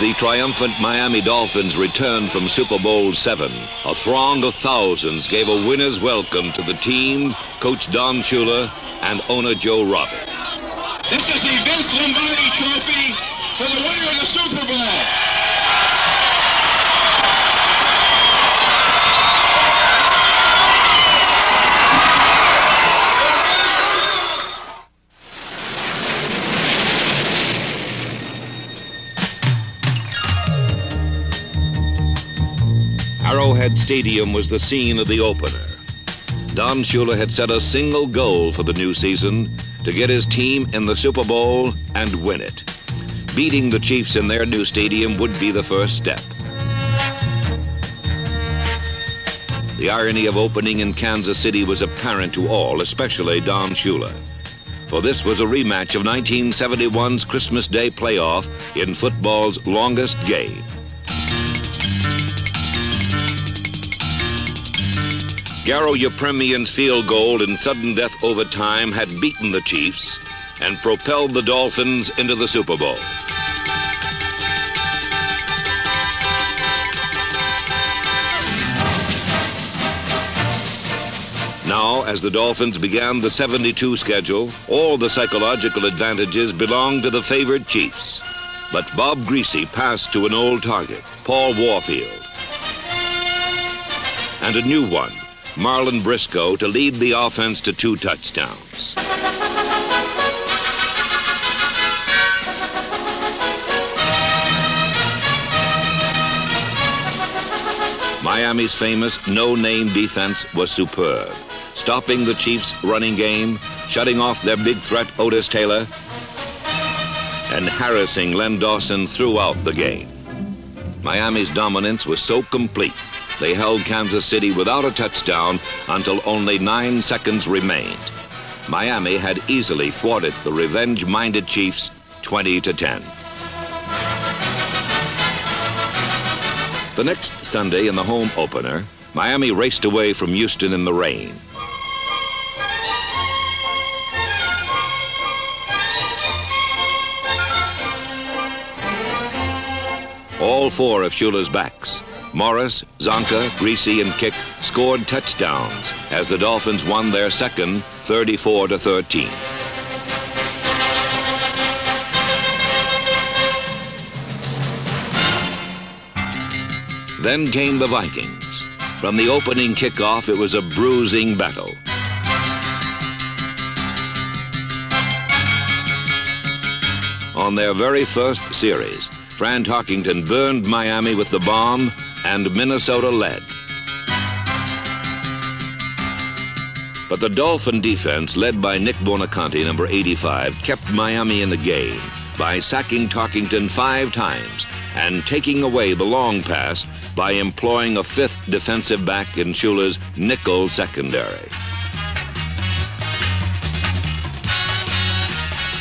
the triumphant Miami Dolphins returned from Super Bowl VII, a throng of thousands gave a winner's welcome to the team, Coach Don Shula, and owner Joe Roberts. This is the Vince Lombardi Trophy for the winner of the Super Bowl. Arrowhead Stadium was the scene of the opener. Don Shula had set a single goal for the new season: to get his team in the Super Bowl and win it. Beating the Chiefs in their new stadium would be the first step. The irony of opening in Kansas City was apparent to all, especially Don Shula. For this was a rematch of 1971's Christmas Day playoff in football's longest game. Garo Yepremian's field goal in sudden death overtime had beaten the Chiefs and propelled the Dolphins into the Super Bowl. Now, as the Dolphins began the 72 schedule, all the psychological advantages belonged to the favored Chiefs. But Bob Greasy passed to an old target, Paul Warfield, and a new one, Marlon Briscoe, to lead the offense to 2 touchdowns. Miami's famous no-name defense was superb, stopping the Chiefs' running game, shutting off their big threat Otis Taylor, and harassing Len Dawson throughout the game. Miami's dominance was so complete, they held Kansas City without a touchdown until only 9 seconds remained. Miami had easily thwarted the revenge-minded Chiefs 20-10. The next Sunday in the home opener, Miami raced away from Houston in the rain. All 4 of Shula's backs, Morris, Zonka, Greasy, and Kick, scored touchdowns as the Dolphins won their second 34-13. Then came the Vikings. From the opening kickoff, it was a bruising battle. On their very first series, Fran Tarkington burned Miami with the bomb, and Minnesota led. But the Dolphin defense, led by Nick Buonaconti, number 85, kept Miami in the game by sacking Tarkington 5 times and taking away the long pass by employing a 5th defensive back in Shula's nickel secondary.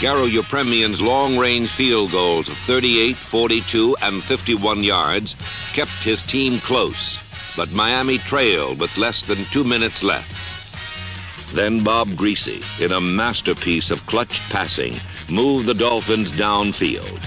Garo Yepremian's long-range field goals of 38, 42, and 51 yards kept his team close, but Miami trailed with less than 2 minutes left. Then Bob Greasy, in a masterpiece of clutch passing, moved the Dolphins downfield.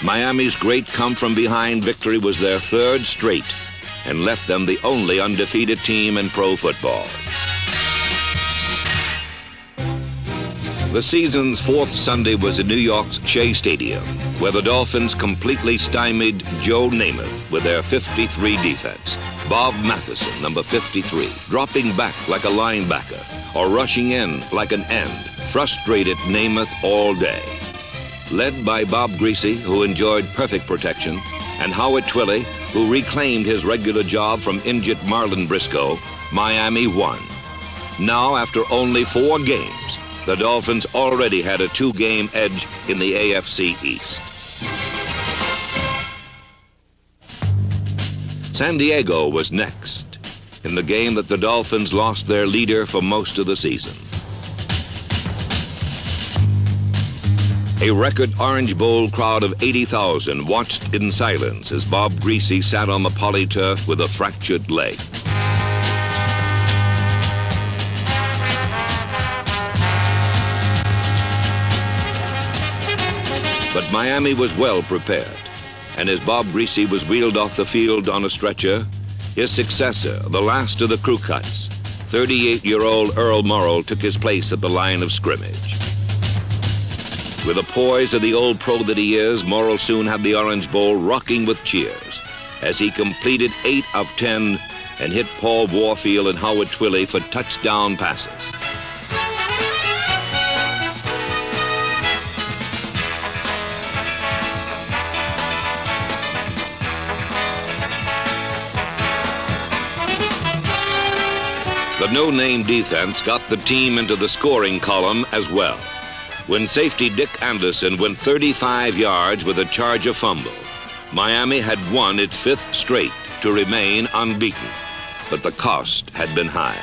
Miami's great come-from-behind victory was their 3rd straight and left them the only undefeated team in pro football. The season's 4th Sunday was in New York's Shea Stadium, where the Dolphins completely stymied Joe Namath with their 53 defense. Bob Matheson, number 53, dropping back like a linebacker or rushing in like an end, frustrated Namath all day. Led by Bob Greasy, who enjoyed perfect protection, and Howard Twilley, who reclaimed his regular job from injured Marlon Briscoe, Miami won. Now, after only 4 games, the Dolphins already had a 2-game edge in the AFC East. San Diego was next, in the game that the Dolphins lost their leader for most of the season. A record Orange Bowl crowd of 80,000 watched in silence as Bob Griese sat on the polyturf with a fractured leg. But Miami was well prepared, and as Bob Griese was wheeled off the field on a stretcher, his successor, the last of the crew cuts, 38-year-old Earl Morrall, took his place at the line of scrimmage. With the poise of the old pro that he is, Morrall soon had the Orange Bowl rocking with cheers as he completed 8 of 10 and hit Paul Warfield and Howard Twilley for touchdown passes. The no-name defense got the team into the scoring column as well, when safety Dick Anderson went 35 yards with a Charger fumble. Miami had won its 5th straight to remain unbeaten, but the cost had been high.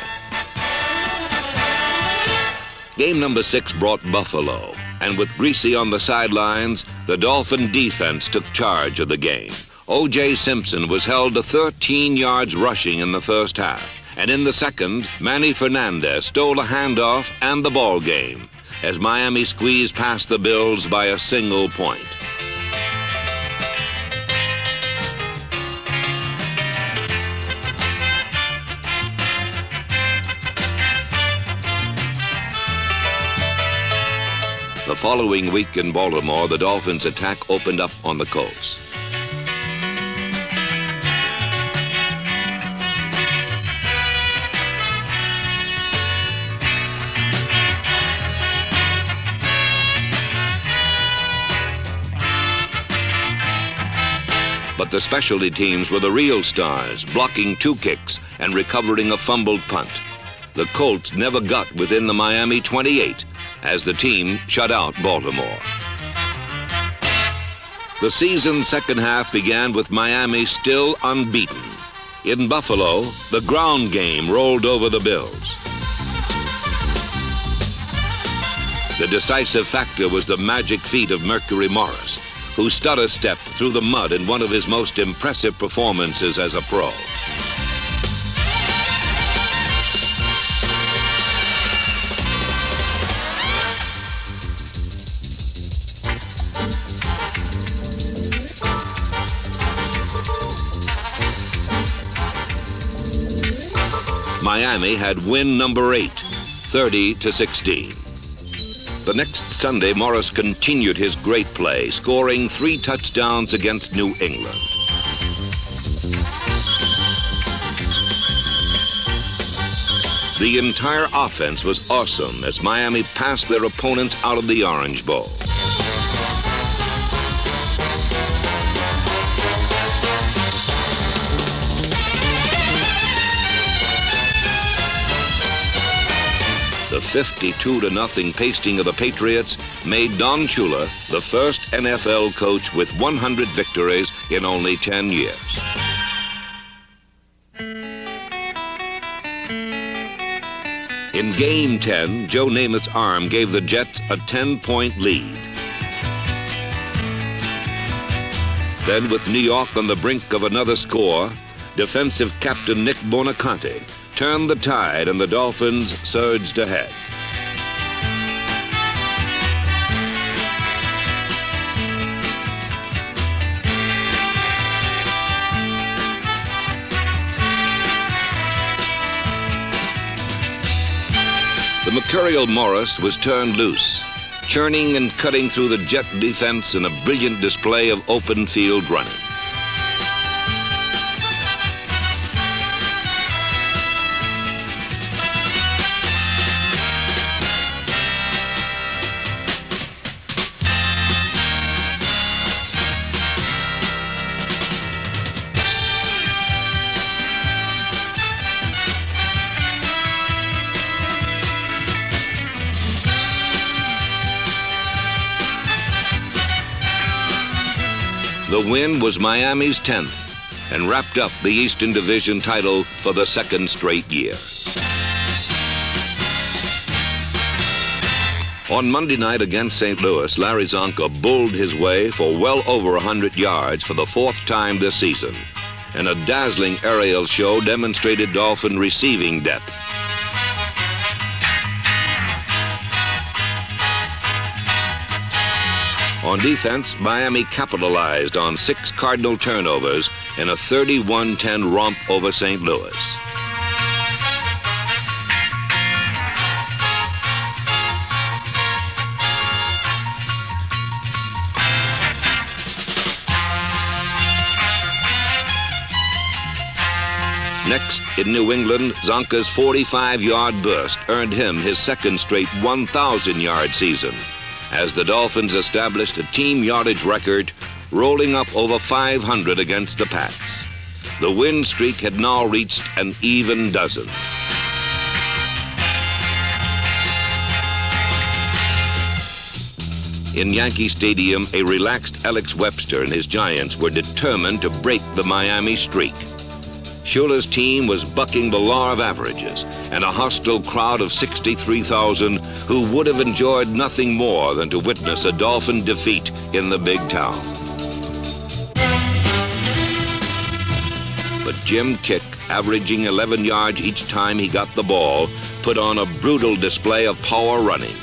Game number 6 brought Buffalo, and with Griese on the sidelines, the Dolphin defense took charge of the game. O.J. Simpson was held to 13 yards rushing in the first half. And in the second, Manny Fernandez stole a handoff and the ball game as Miami squeezed past the Bills by a single point. The following week in Baltimore, the Dolphins' attack opened up on the coast. But the specialty teams were the real stars, blocking 2 kicks and recovering a fumbled punt. The Colts never got within the Miami 28 as the team shut out Baltimore. The season's second half began with Miami still unbeaten. In Buffalo, the ground game rolled over the Bills. The decisive factor was the magic feet of Mercury Morris, who stutter-stepped through the mud in one of his most impressive performances as a pro. Miami had win number 8, 30-16. The next Sunday, Morris continued his great play, scoring 3 touchdowns against New England. The entire offense was awesome as Miami passed their opponents out of the Orange Bowl. The 52-0 pasting of the Patriots made Don Shula the first NFL coach with 100 victories in only 10 years. In Game 10, Joe Namath's arm gave the Jets a 10-point lead. Then, with New York on the brink of another score, defensive captain Nick Bonacante turned the tide and the Dolphins surged ahead. The mercurial Morris was turned loose, churning and cutting through the Jet defense in a brilliant display of open field running. The win was Miami's 10th and wrapped up the Eastern Division title for the second straight year. On Monday night against St. Louis, Larry Zonka bulled his way for well over 100 yards for the fourth time this season, and a dazzling aerial show demonstrated Dolphin receiving depth. On defense, Miami capitalized on 6 Cardinal turnovers in a 31-10 romp over St. Louis. Next, in New England, Zonka's 45-yard burst earned him his second straight 1,000-yard season, as the Dolphins established a team yardage record, rolling up over 500 against the Pats. The win streak had now reached an even dozen. In Yankee Stadium, a relaxed Alex Webster and his Giants were determined to break the Miami streak. Shula's team was bucking the law of averages, and a hostile crowd of 63,000 who would have enjoyed nothing more than to witness a Dolphin defeat in the big town. But Jim Kick, averaging 11 yards each time he got the ball, put on a brutal display of power running.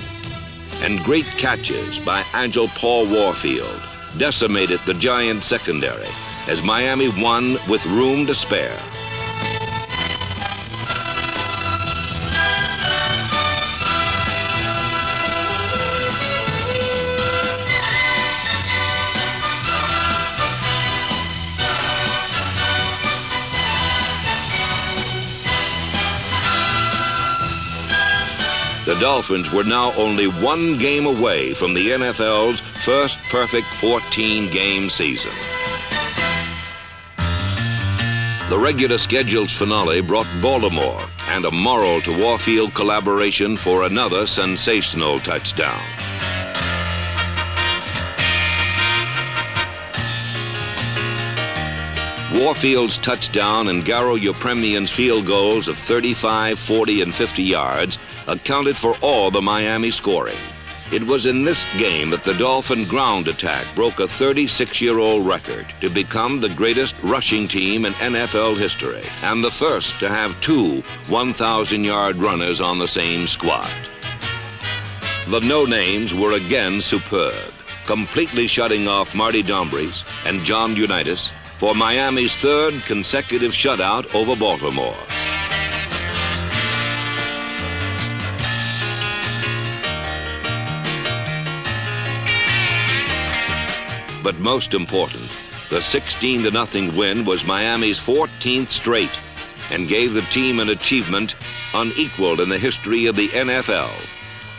And great catches by agile Paul Warfield decimated the Giants' secondary as Miami won with room to spare. The Dolphins were now only one game away from the NFL's first perfect 14-game season. The regular schedule's finale brought Baltimore and a Morrill to Warfield collaboration for another sensational touchdown. Warfield's touchdown and Garo Yepremian's field goals of 35, 40, and 50 yards accounted for all the Miami scoring. It was in this game that the Dolphin ground attack broke a 36-year-old record to become the greatest rushing team in NFL history and the first to have 2 1,000-yard runners on the same squad. The no-names were again superb, completely shutting off Marty Dombrys and John Unitas for Miami's third consecutive shutout over Baltimore. But most important, the 16-0 win was Miami's 14th straight and gave the team an achievement unequaled in the history of the NFL,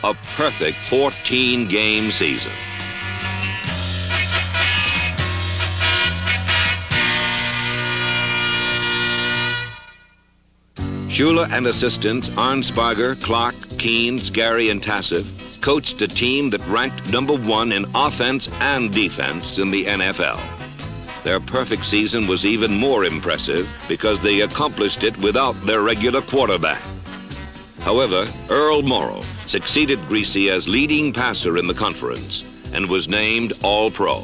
a perfect 14-game season. Shula and assistants Arnsparger, Clark, Keynes, Gary, and Tassif coached a team that ranked number 1 in offense and defense in the NFL. Their perfect season was even more impressive because they accomplished it without their regular quarterback. However, Earl Morrill succeeded Greasy as leading passer in the conference and was named All-Pro.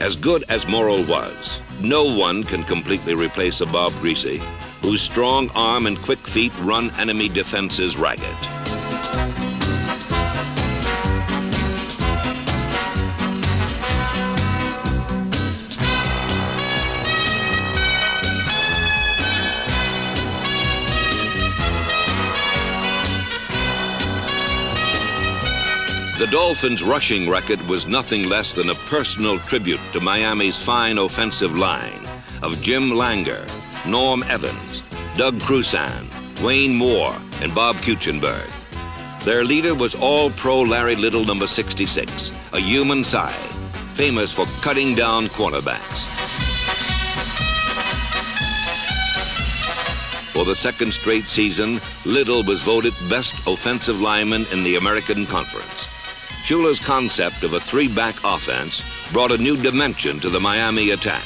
As good as Morrill was, no one can completely replace a Bob Greasy, whose strong arm and quick feet run enemy defenses ragged. The Dolphins' rushing record was nothing less than a personal tribute to Miami's fine offensive line of Jim Langer, Norm Evans, Doug Crusan, Wayne Moore, and Bob Kuechenberg. Their leader was All-Pro Larry Little, number 66, a human side, famous for cutting down cornerbacks. For the second straight season, Little was voted best offensive lineman in the American Conference. Shula's concept of a 3-back offense brought a new dimension to the Miami attack.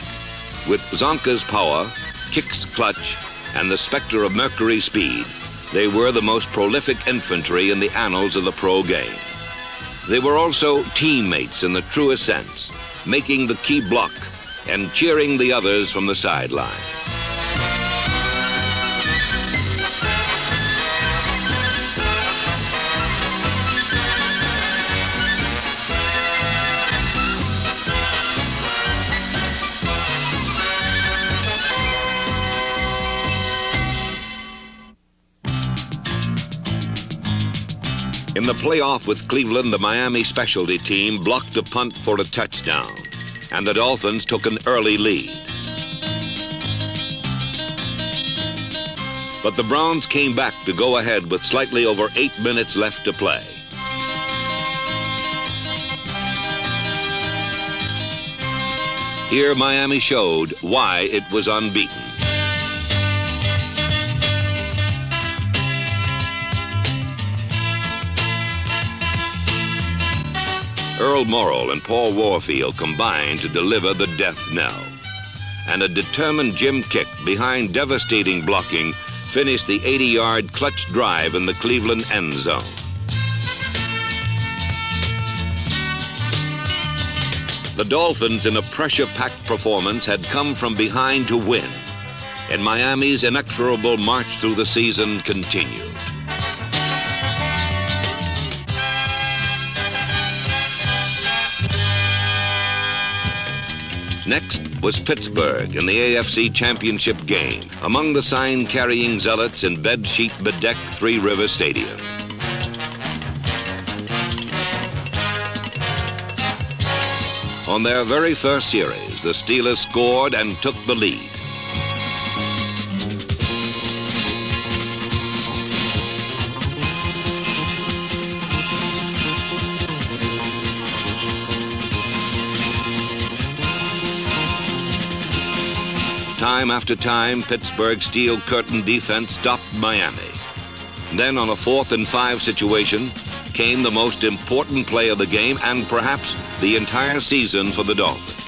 With Zonka's power, Kick's clutch, and the specter of Mercury's speed, they were the most prolific infantry in the annals of the pro game. They were also teammates in the truest sense, making the key block and cheering the others from the sideline. In the playoff with Cleveland, the Miami specialty team blocked a punt for a touchdown, and the Dolphins took an early lead. But the Browns came back to go ahead with slightly over 8 minutes left to play. Here, Miami showed why it was unbeaten. Earl Morrall and Paul Warfield combined to deliver the death knell. And a determined Jim Kick behind devastating blocking finished the 80-yard clutch drive in the Cleveland end zone. The Dolphins, in a pressure-packed performance, had come from behind to win, and Miami's inexorable march through the season continued. Next was Pittsburgh in the AFC Championship game, among the sign-carrying zealots in bedsheet-bedecked Three River Stadium. On their very first series, the Steelers scored and took the lead. Time after time, Pittsburgh's steel curtain defense stopped Miami. Then on a 4th and 5 situation came the most important play of the game and perhaps the entire season for the Dolphins.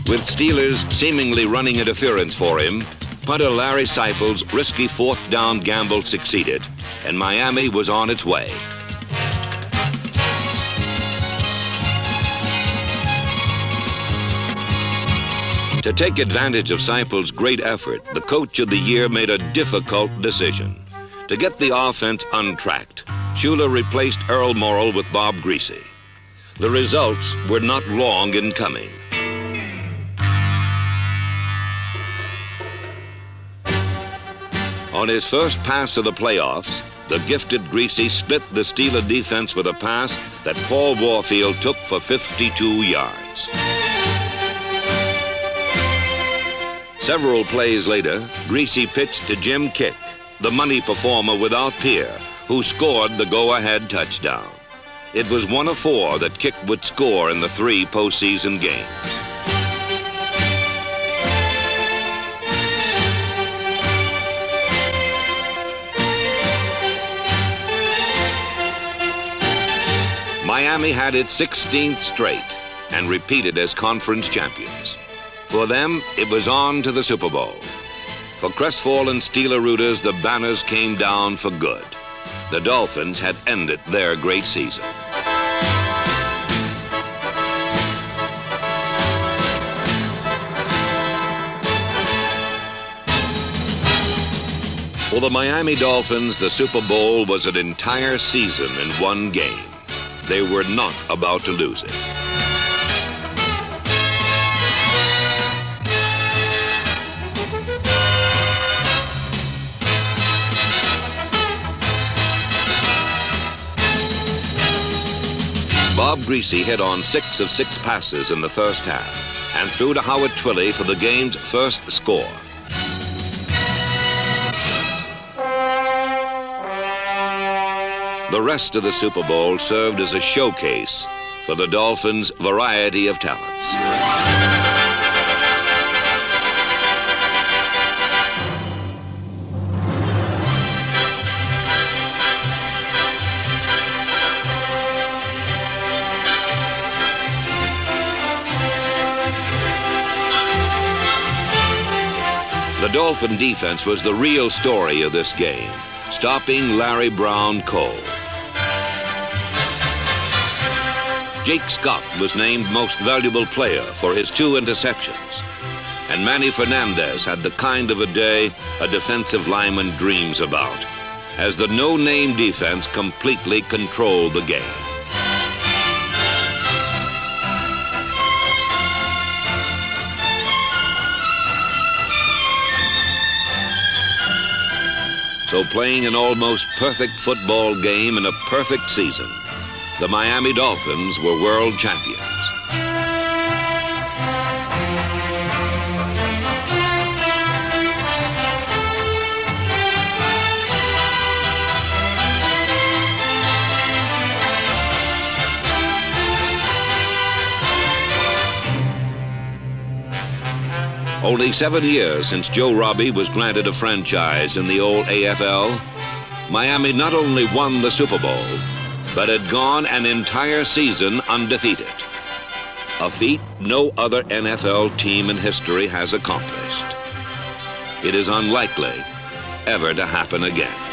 With Steelers seemingly running interference for him, punter Larry Seipel's risky 4th down gamble succeeded, and Miami was on its way. To take advantage of Seipel's great effort, the coach of the year made a difficult decision. To get the offense untracked, Shula replaced Earl Morrall with Bob Greasy. The results were not long in coming. On his first pass of the playoffs, the gifted Greasy split the Steeler defense with a pass that Paul Warfield took for 52 yards. Several plays later, Greasy pitched to Jim Kick, the money performer without peer, who scored the go-ahead touchdown. It was 1 of 4 that Kick would score in the 3 postseason games. Miami had its 16th straight and repeated as conference champions. For them, it was on to the Super Bowl. For crestfallen Steeler rooters, the banners came down for good. The Dolphins had ended their great season. For the Miami Dolphins, the Super Bowl was an entire season in one game. They were not about to lose it. Bob Greasy hit on 6 of 6 passes in the first half and threw to Howard Twilley for the game's first score. The rest of the Super Bowl served as a showcase for the Dolphins' variety of talents. The Dolphin defense was the real story of this game, stopping Larry Brown cold. Jake Scott was named Most Valuable Player for his 2 interceptions. And Manny Fernandez had the kind of a day a defensive lineman dreams about, as the no-name defense completely controlled the game. So playing an almost perfect football game in a perfect season, the Miami Dolphins were world champions. Only 7 years since Joe Robbie was granted a franchise in the old AFL, Miami not only won the Super Bowl, but had gone an entire season undefeated. A feat no other NFL team in history has accomplished. It is unlikely ever to happen again.